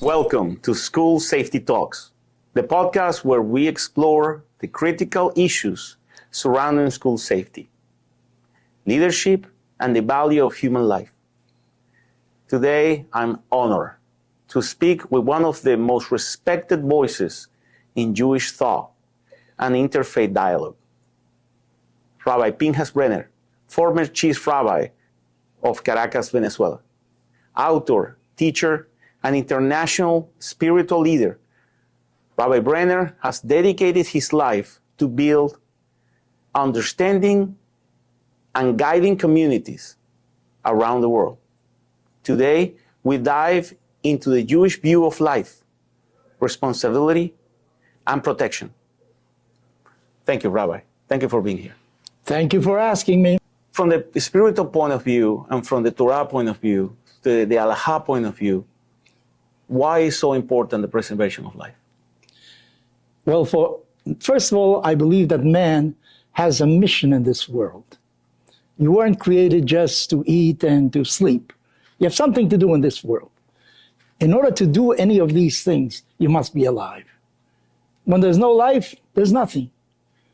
Welcome to School Safety Talks, the podcast where we explore the critical issues surrounding school safety, leadership, and the value of human life. Today, I'm honored to speak with one of the most respected voices in Jewish thought and interfaith dialogue, Rabbi Pinchas Brenner, former chief rabbi of Caracas, Venezuela, author, teacher, and international spiritual leader. Rabbi Brenner has dedicated his life to build understanding and guiding communities around the world. Today, we dive into the Jewish view of life, responsibility, and protection. Thank you, Rabbi. Thank you for being here. Thank you for asking me. From the spiritual point of view and from the Torah point of view, the Halakha point of view, why is so important the preservation of life? Well, first of all, I believe that man has a mission in this world. You weren't created just to eat and to sleep. You have something to do in this world. In order to do any of these things, you must be alive. When there's no life, there's nothing.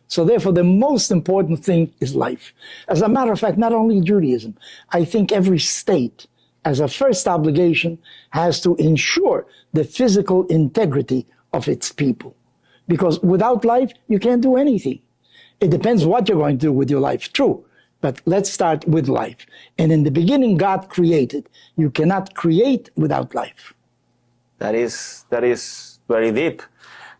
So therefore, the most important thing is life. As a matter of fact, not only Judaism, I think every state, as a first obligation, has to ensure the physical integrity of its people. Because without life, you can't do anything. It depends what you're going to do with your life, true. But let's start with life. And in the beginning, God created. You cannot create without life. That is very deep.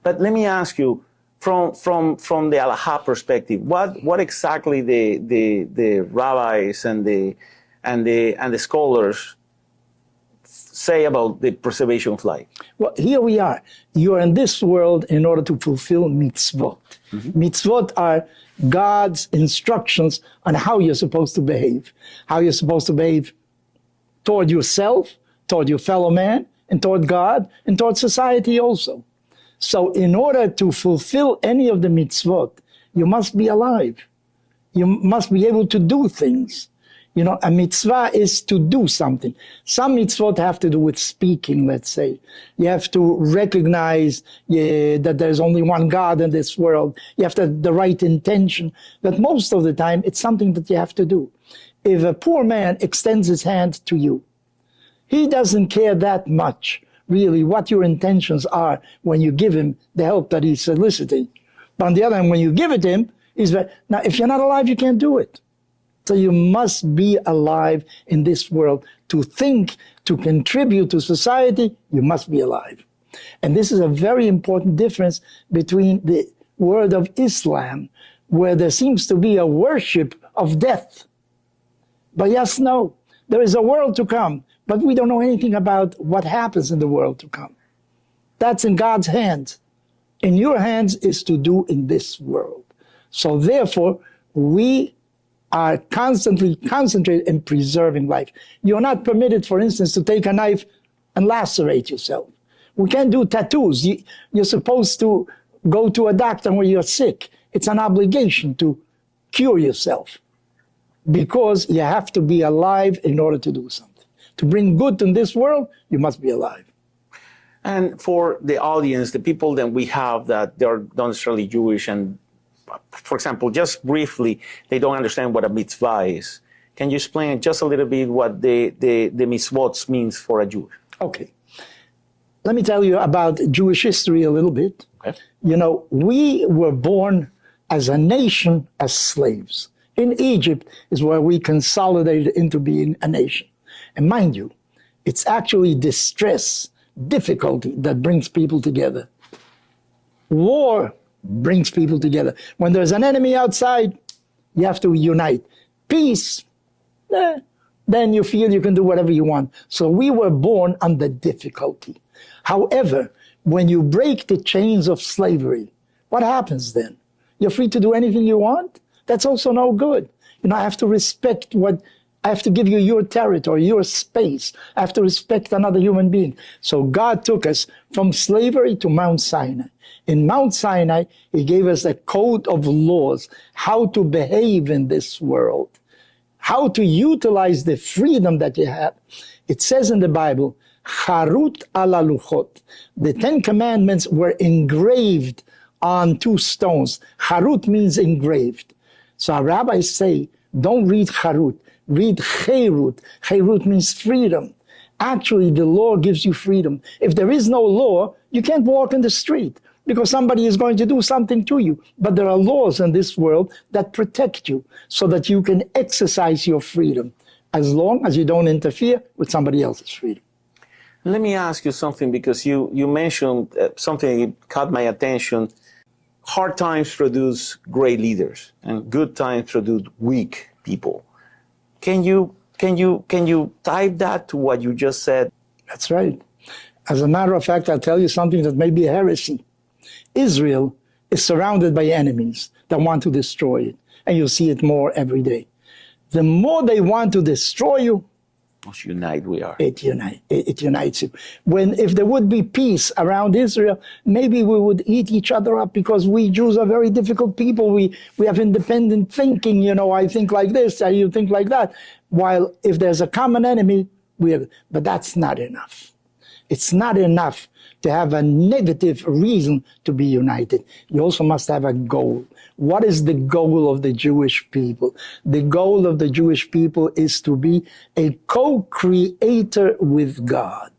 But let me ask you, from the Halakha perspective, what exactly the rabbis and the scholars say about the preservation of life? Well, here we are. You are in this world in order to fulfill mitzvot. Mm-hmm. Mitzvot are God's instructions on how you're supposed to behave. How you're supposed to behave toward yourself, toward your fellow man, and toward God, and toward society also. So in order to fulfill any of the mitzvot, you must be alive. You must be able to do things. You know, a mitzvah is to do something. Some mitzvot have to do with speaking, let's say. You have to recognize that there's only one God in this world. You have to have the right intention. But most of the time, it's something that you have to do. If a poor man extends his hand to you, he doesn't care that much, really, what your intentions are when you give him the help that he's soliciting. But on the other hand, when you give it to him, now, if you're not alive, you can't do it. So you must be alive in this world. To think, to contribute to society, you must be alive. And this is a very important difference between the world of Islam, where there seems to be a worship of death. But yes, no, there is a world to come, but we don't know anything about what happens in the world to come. That's in God's hands. In your hands is to do in this world. So therefore, we are constantly concentrated in preserving life. You're not permitted, for instance, to take a knife and lacerate yourself. We can't do tattoos. You're supposed to go to a doctor when you're sick. It's an obligation to cure yourself because you have to be alive in order to do something. To bring good in this world, you must be alive. And for the audience, the people that we have that they're not necessarily Jewish and, for example, just briefly, they don't understand what a mitzvah is. Can you explain just a little bit what the mitzvot means for a Jew? Okay. Let me tell you about Jewish history a little bit. Okay. You know, we were born as a nation as slaves. In Egypt is where we consolidated into being a nation. And mind you, it's actually distress, difficulty that brings people together. War brings people together. When there's an enemy outside, you have to unite. Peace, then you feel you can do whatever you want. So we were born under difficulty. However, when you break the chains of slavery, what happens then? You're free to do anything you want? That's also no good. You know, I have to respect I have to give you your territory, your space. I have to respect another human being. So God took us from slavery to Mount Sinai. In Mount Sinai, he gave us a code of laws, how to behave in this world. how to utilize the freedom that you have. It says in the Bible, Harut ala luchot. The 10 Commandments were engraved on 2 stones. Harut means engraved. So our rabbis say, don't read Harut, read Cherut. Cherut means freedom. Actually, the law gives you freedom. If there is no law, you can't walk in the street because somebody is going to do something to you. But there are laws in this world that protect you so that you can exercise your freedom as long as you don't interfere with somebody else's freedom. Let me ask you something, because you mentioned something that caught my attention. Hard times produce great leaders, and good times produce weak people. Can you type that to what you just said? That's right. As a matter of fact, I'll tell you something that may be a heresy. Israel is surrounded by enemies that want to destroy it, and you see it more every day. The more they want to destroy you, Most unite we are. it unites you. If there would be peace around Israel, maybe we would eat each other up, because we Jews are very difficult people. We have independent thinking. I think like this, you think like that. While if there's a common enemy, but that's not enough. It's not enough to have a negative reason to be united. You also must have a goal. What is the goal of the Jewish people? The goal of the Jewish people is to be a co-creator with God.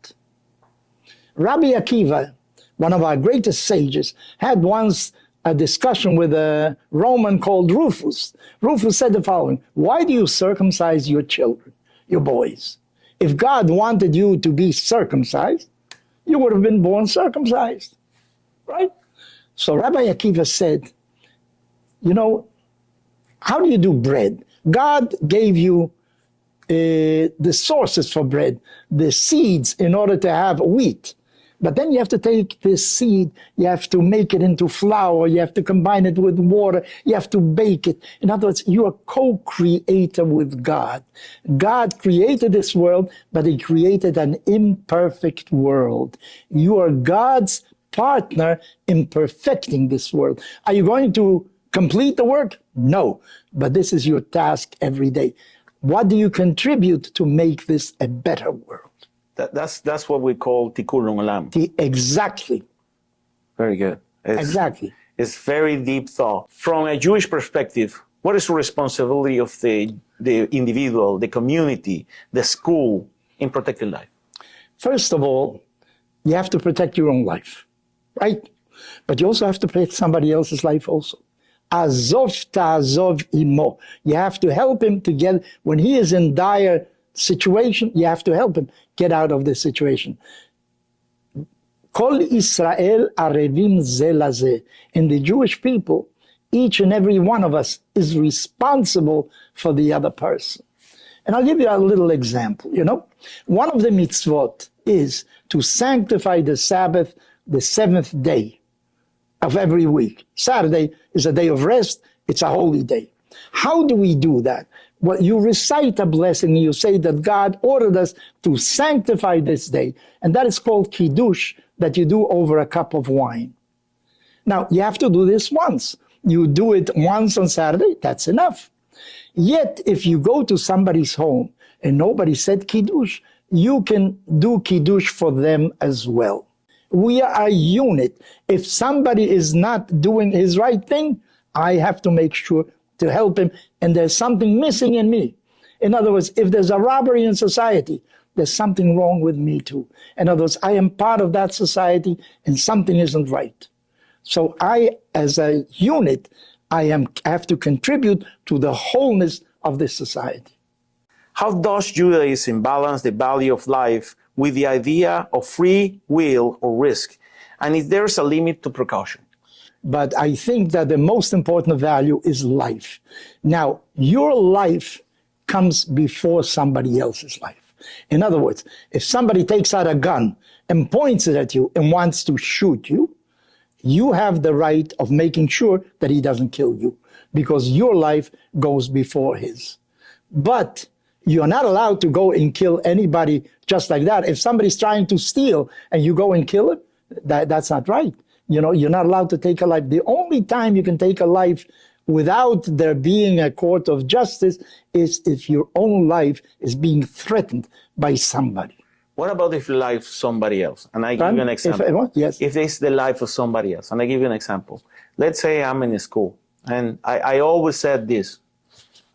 Rabbi Akiva, one of our greatest sages, had once a discussion with a Roman called Rufus. Rufus said the following: why do you circumcise your children, your boys? If God wanted you to be circumcised, you would have been born circumcised, right? So Rabbi Akiva said, how do you do bread? God gave you the sources for bread, the seeds in order to have wheat. But then you have to take this seed, you have to make it into flour, you have to combine it with water, you have to bake it. In other words, you are co-creator with God. God created this world, but he created an imperfect world. You are God's partner in perfecting this world. Are you going to complete the work? No, but this is your task every day. What do you contribute to make this a better world? That's what we call tikkun olam. Exactly. Very good. Exactly. It's very deep thought. From a Jewish perspective, what is the responsibility of the individual, the community, the school in protecting life? First of all, you have to protect your own life, right? But you also have to protect somebody else's life also. Azov ta'azov imo. You have to help him to get, when he is in dire situation, you have to help him get out of this situation. Kol Israel arevim ze laze. In the Jewish people, each and every one of us is responsible for the other person. And I'll give you a little example. One of the mitzvot is to sanctify the Sabbath, the 7th day of every week. Saturday is a day of rest. It's a holy day. How do we do that? Well, you recite a blessing, you say that God ordered us to sanctify this day, and that is called kiddush, that you do over a cup of wine. Now, you have to do this once. You do it once on Saturday, that's enough. Yet, if you go to somebody's home and nobody said kiddush, you can do kiddush for them as well. We are a unit. If somebody is not doing his right thing, I have to make sure to help him, and there's something missing in me. In other words, if there's a robbery in society, there's something wrong with me too. In other words, I am part of that society and something isn't right. So I, as a unit, I have to contribute to the wholeness of this society. How does Judaism balance the value of life with the idea of free will or risk? And if there's a limit to precaution? But I think that the most important value is life. Now, your life comes before somebody else's life. In other words, if somebody takes out a gun and points it at you and wants to shoot you, you have the right of making sure that he doesn't kill you, because your life goes before his. But you're not allowed to go and kill anybody just like that. If somebody's trying to steal and you go and kill him, that's not right. You're not allowed to take a life. The only time you can take a life without there being a court of justice is if your own life is being threatened by somebody. What about if the life of somebody else? And I give you an example. Yes. If it's the life of somebody else, and I give you an example. Let's say I'm in a school, and I always said this: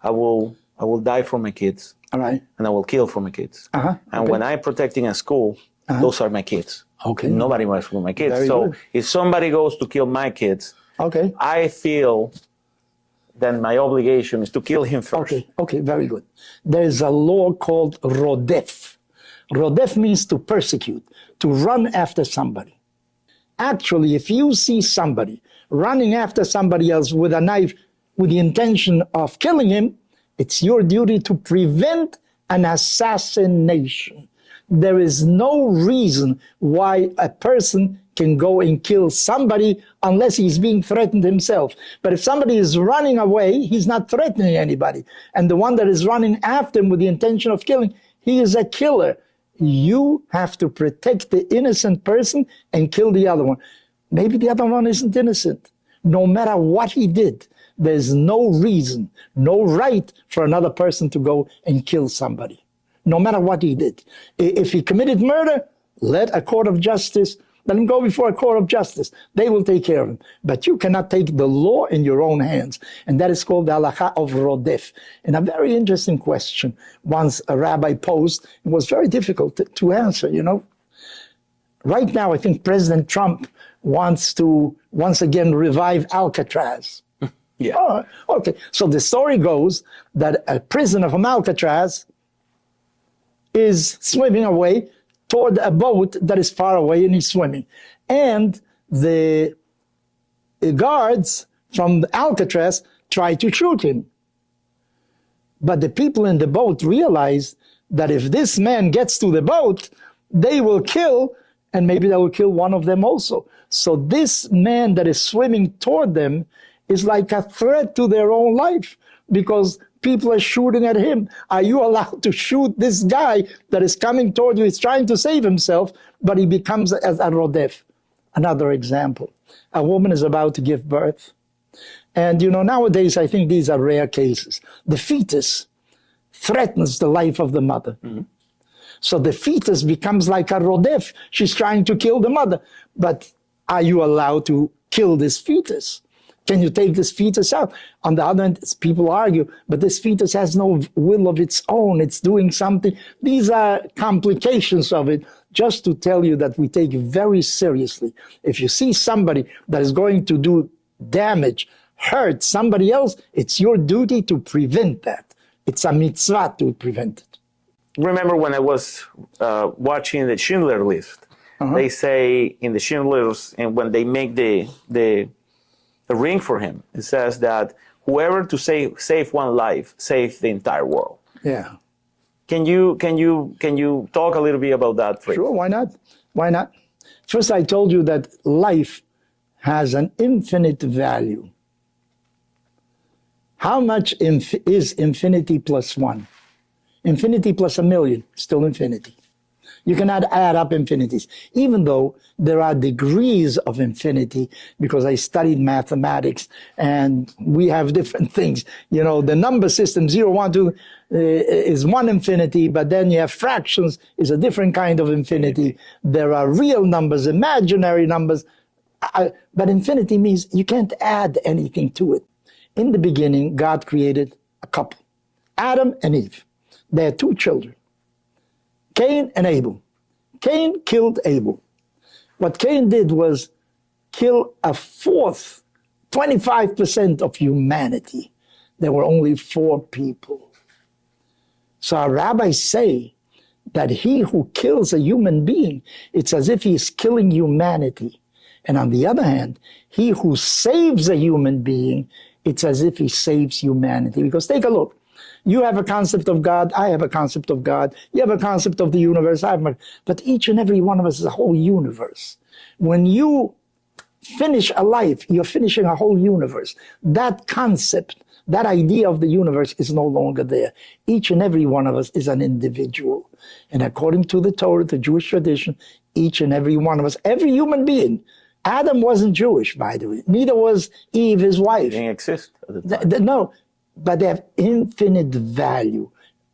I will die for my kids, All right. and I will kill for my kids. And when I'm protecting a school, those are my kids. Okay. Nobody mess with my kids. Very so good. if somebody goes to kill my kids, Okay. I feel then my obligation is to kill him first. Okay, very good. There is a law called rodef. Rodef means to persecute, to run after somebody. Actually, if you see somebody running after somebody else with a knife with the intention of killing him, it's your duty to prevent an assassination. There is no reason why a person can go and kill somebody unless he's being threatened himself. But if somebody is running away, he's not threatening anybody. And the one that is running after him with the intention of killing, he is a killer. You have to protect the innocent person and kill the other one. Maybe the other one isn't innocent. No matter what he did, there's no reason, no right for another person to go and kill somebody, no matter what he did. If he committed murder, let a court of justice, let him go before a court of justice. They will take care of him. But you cannot take the law in your own hands. And that is called the halakha of rodef. And a very interesting question once a rabbi posed, it was very difficult to answer, you know. Right now, I think President Trump wants to once again revive Alcatraz. Yeah. Oh, okay. So the story goes that a prisoner from Alcatraz is swimming away toward a boat that is far away, and he's swimming. And the guards from Alcatraz try to shoot him. But the people in the boat realize that if this man gets to the boat, they will kill, and maybe they will kill one of them also. So this man that is swimming toward them is like a threat to their own life because people are shooting at him. Are you allowed to shoot this guy that is coming toward you? He's trying to save himself, but he becomes as a rodef. Another example. A woman is about to give birth. And, you know, nowadays, I think these are rare cases. The fetus threatens the life of the mother. Mm-hmm. So the fetus becomes like a rodef. She's trying to kill the mother. But are you allowed to kill this fetus? Can you take this fetus out? On the other hand, people argue, but this fetus has no will of its own. It's doing something. These are complications of it, just to tell you that we take it very seriously. If you see somebody that is going to do damage, hurt somebody else, it's your duty to prevent that. It's a mitzvah to prevent it. Remember when I was watching the Schindler List, they say in the Schindler's, and when they make the ring for him, it says that whoever to save one life saves the entire world. Yeah. Can you talk a little bit about that phrase? Sure, why not? Why not? First, I told you that life has an infinite value. How much is infinity plus one? Infinity plus a million, still infinity. You cannot add up infinities, even though there are degrees of infinity, because I studied mathematics and we have different things. You know, the number system 0, 1, 2 is one infinity, but then you have fractions is a different kind of infinity. There are real numbers, imaginary numbers, but infinity means you can't add anything to it. In the beginning, God created a couple, Adam and Eve. They had 2 children. Cain and Abel. Cain killed Abel. What Cain did was kill a fourth, 25% of humanity. There were only 4 people. So our rabbis say that he who kills a human being, it's as if he's killing humanity. And on the other hand, he who saves a human being, it's as if he saves humanity. Because take a look. You have a concept of God, I have a concept of God, you have a concept of the universe, but each and every one of us is a whole universe. When you finish a life, you're finishing a whole universe. That concept, that idea of the universe is no longer there. Each and every one of us is an individual. And according to the Torah, the Jewish tradition, each and every one of us, every human being, Adam wasn't Jewish, by the way. Neither was Eve, his wife. Didn't exist at the time. No, but they have infinite value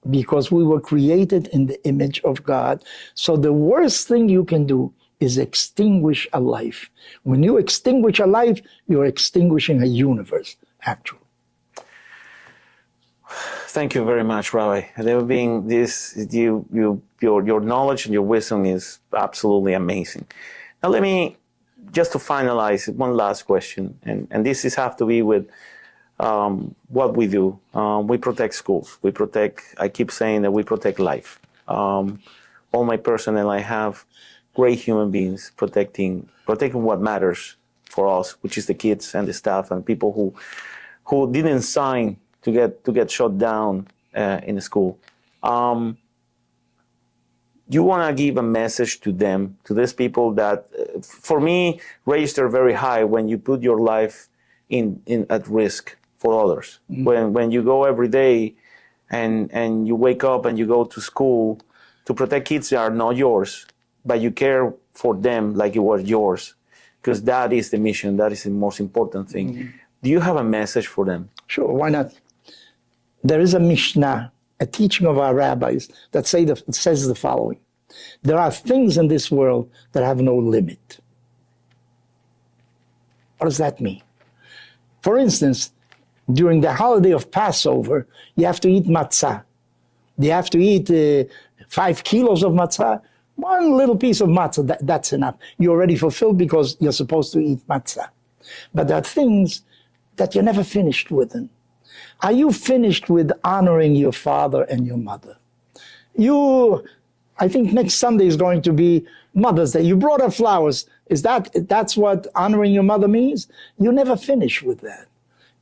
because we were created in the image of God. So the worst thing you can do is extinguish a life. When you extinguish a life, you're extinguishing a universe, actually. Thank you very much, Rabbi. There being this, your knowledge and your wisdom is absolutely amazing. Now, let me, just to finalize, one last question, and this is have to be with what we do. We protect schools. We protect, I keep saying that we protect life. All my personnel, I have great human beings protecting what matters for us, which is the kids and the staff and people who didn't sign to get shut down in the school. You want to give a message to them, to these people that, for me, register very high when you put your life in at risk for others. Mm-hmm. When you go every day and you wake up and you go to school to protect kids that are not yours, but you care for them like it was yours, because that is the mission, that is the most important thing. Mm-hmm. Do you have a message for them? Sure, why not? There is a Mishnah, a teaching of our rabbis, that says the following. There are things in this world that have no limit. What does that mean? For instance, during the holiday of Passover, you have to eat matzah. You have to eat 5 kilos of matzah. One little piece of matzah, that's enough. You're already fulfilled because you're supposed to eat matzah. But there are things that you're never finished with them. Are you finished with honoring your father and your mother? I think next Sunday is going to be Mother's Day. You brought her flowers. That's what honoring your mother means? You're never finished with that.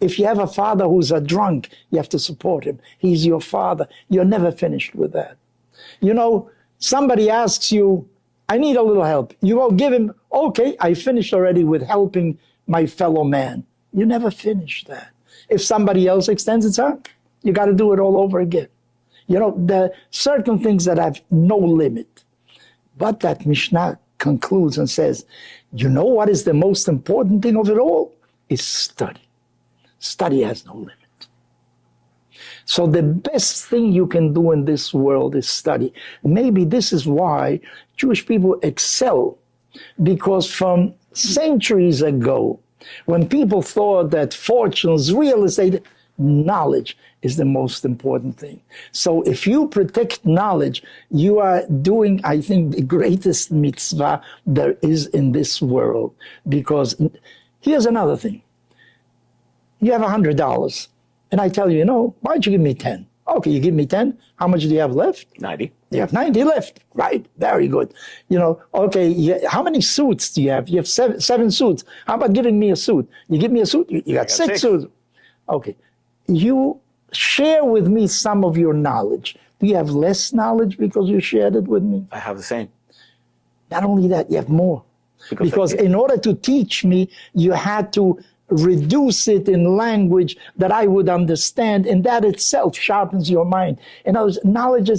If you have a father who's a drunk, you have to support him. He's your father. You're never finished with that. You know, somebody asks you, I need a little help. You go give him, okay, I finished already with helping my fellow man. You never finish that. If somebody else extends its arm, you got to do it all over again. You know, there are certain things that have no limit. But that Mishnah concludes and says, you know what is the most important thing of it all? Is study. Study has no limit. So the best thing you can do in this world is study. Maybe this is why Jewish people excel, because from centuries ago, when people thought that fortunes, real estate, knowledge is the most important thing. So if you protect knowledge, you are doing, I think, the greatest mitzvah there is in this world. Because here's another thing. You have $100, and I tell you, why don't you give me 10? Okay, you give me 10. How much do you have left? 90. You have 90 left, right? Very good. Okay, how many suits do you have? You have seven suits. How about giving me a suit? You give me a suit, you got six suits. Okay, you share with me some of your knowledge. Do you have less knowledge because you shared it with me? I have the same. Not only that, you have more. Because in order to teach me, you had to reduce it in language that I would understand, and that itself sharpens your mind. And knowledge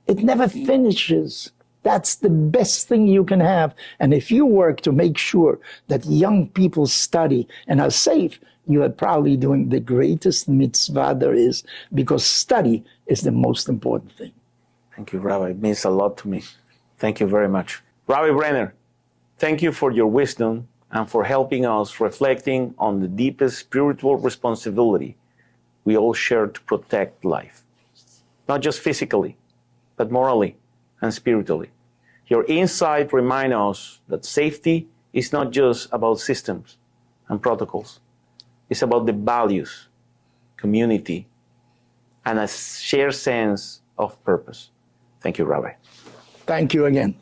it never finishes. That's the best thing you can have. And if you work to make sure that young people study and are safe, you are probably doing the greatest mitzvah there is, because study is the most important thing. Thank you, Rabbi. It means a lot to me. Thank you very much. Rabbi Brenner, thank you for your wisdom and for helping us reflecting on the deepest spiritual responsibility we all share to protect life, not just physically, but morally and spiritually. Your insight reminds us that safety is not just about systems and protocols. It's about the values, community, and a shared sense of purpose. Thank you, Rabbi. Thank you again.